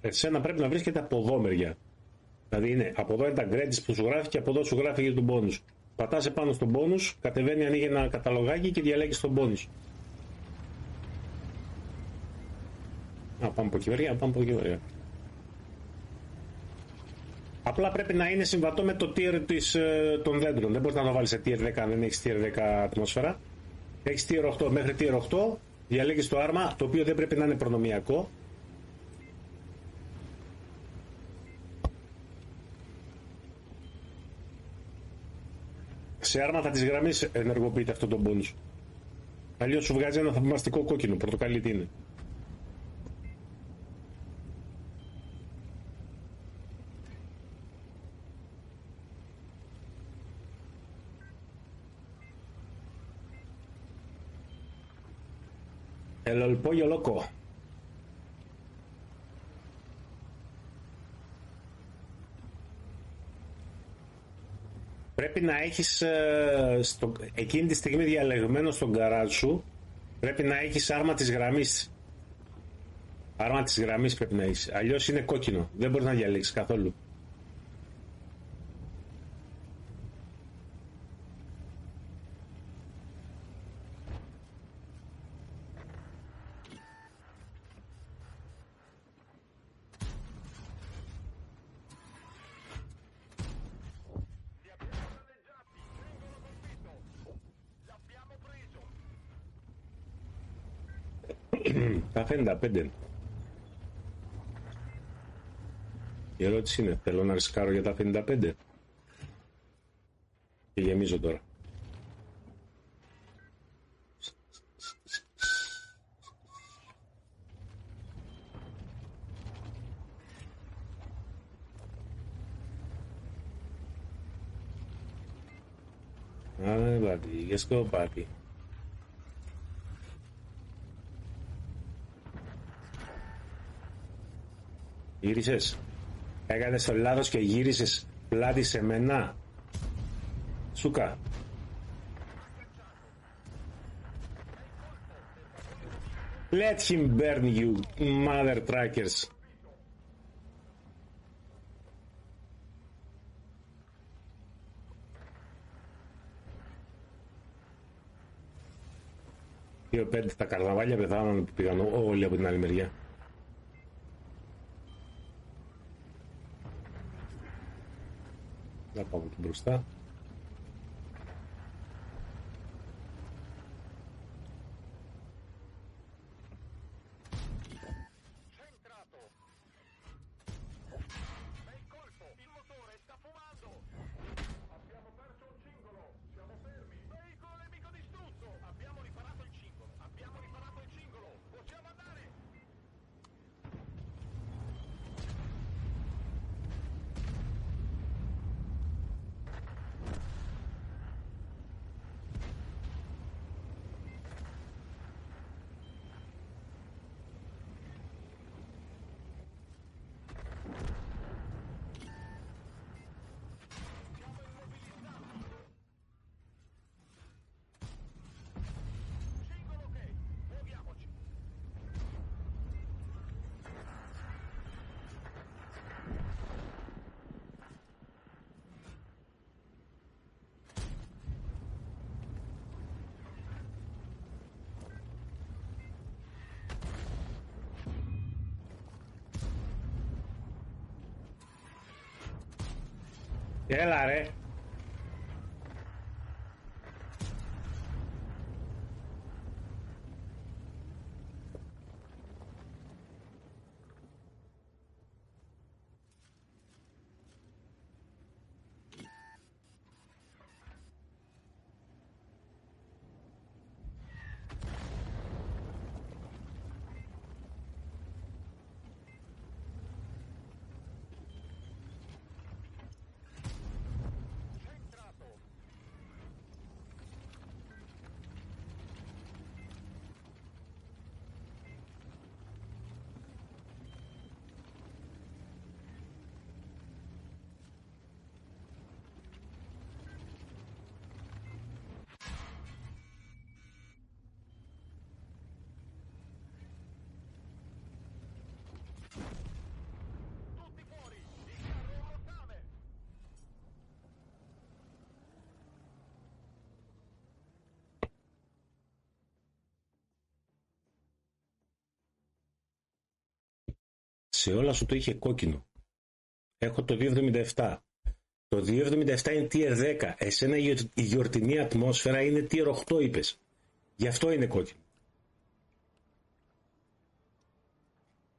Εσένα πρέπει να βρίσκεται από εδώ μεριά. Δηλαδή είναι, από εδώ είναι τα credits που σου γράφει και από εδώ σου γράφει για τον bonus. Πατάς επάνω στον bonus, κατεβαίνει, ανοίγει ένα καταλογάκι και διαλέγεις τον bonus. Πάμε από εκεί μεριά, πάμε από εκεί μεριά. Απλά πρέπει να είναι συμβατό με το tier των δέντρων. Δεν μπορείς να το βάλεις σε tier 10 αν δεν έχεις tier 10 ατμόσφαιρα. Έχεις tier 8, μέχρι tier 8 διαλέγεις το άρμα, το οποίο δεν πρέπει να είναι προνομιακό. Σε άρματα της γραμμής ενεργοποιείται αυτό το bonus. Αλλιώς σου βγάζει ένα θαυμαστικό κόκκινο, πορτοκαλί τι είναι. El pollo loco. Πρέπει να έχεις εκείνη τη στιγμή διαλεγμένο στον γκαράζ σου, πρέπει να έχεις άρμα της γραμμής. Άρμα της γραμμής πρέπει να έχεις. Αλλιώς είναι κόκκινο. Δεν μπορείς να διαλέξεις καθόλου. Τα 55. Η ερώτηση είναι, θέλω να ρισκάρω για τα 55. Και γεμίζω τώρα. Buddy, let's go, buddy. Γύρισες. Έκανες το λάθος και γύρισες πλάτη σε μένα. Σούκα. Let him burn you, mother trackers. Δύο πέντε τα καρναβάλια πεθάνουν που πήγαν όλοι από την άλλη μεριά. Να πάω εκεί μπροστά. Έλα ρε. Σε όλα σου το είχε κόκκινο. Έχω το 277. Το 277 είναι tier 10. Εσένα η γιορτινή ατμόσφαιρα είναι tier 8 είπες. Γι' αυτό είναι κόκκινο.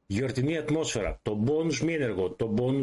Γιορτινή ατμόσφαιρα. Το bonus μη ενεργό. Το bonus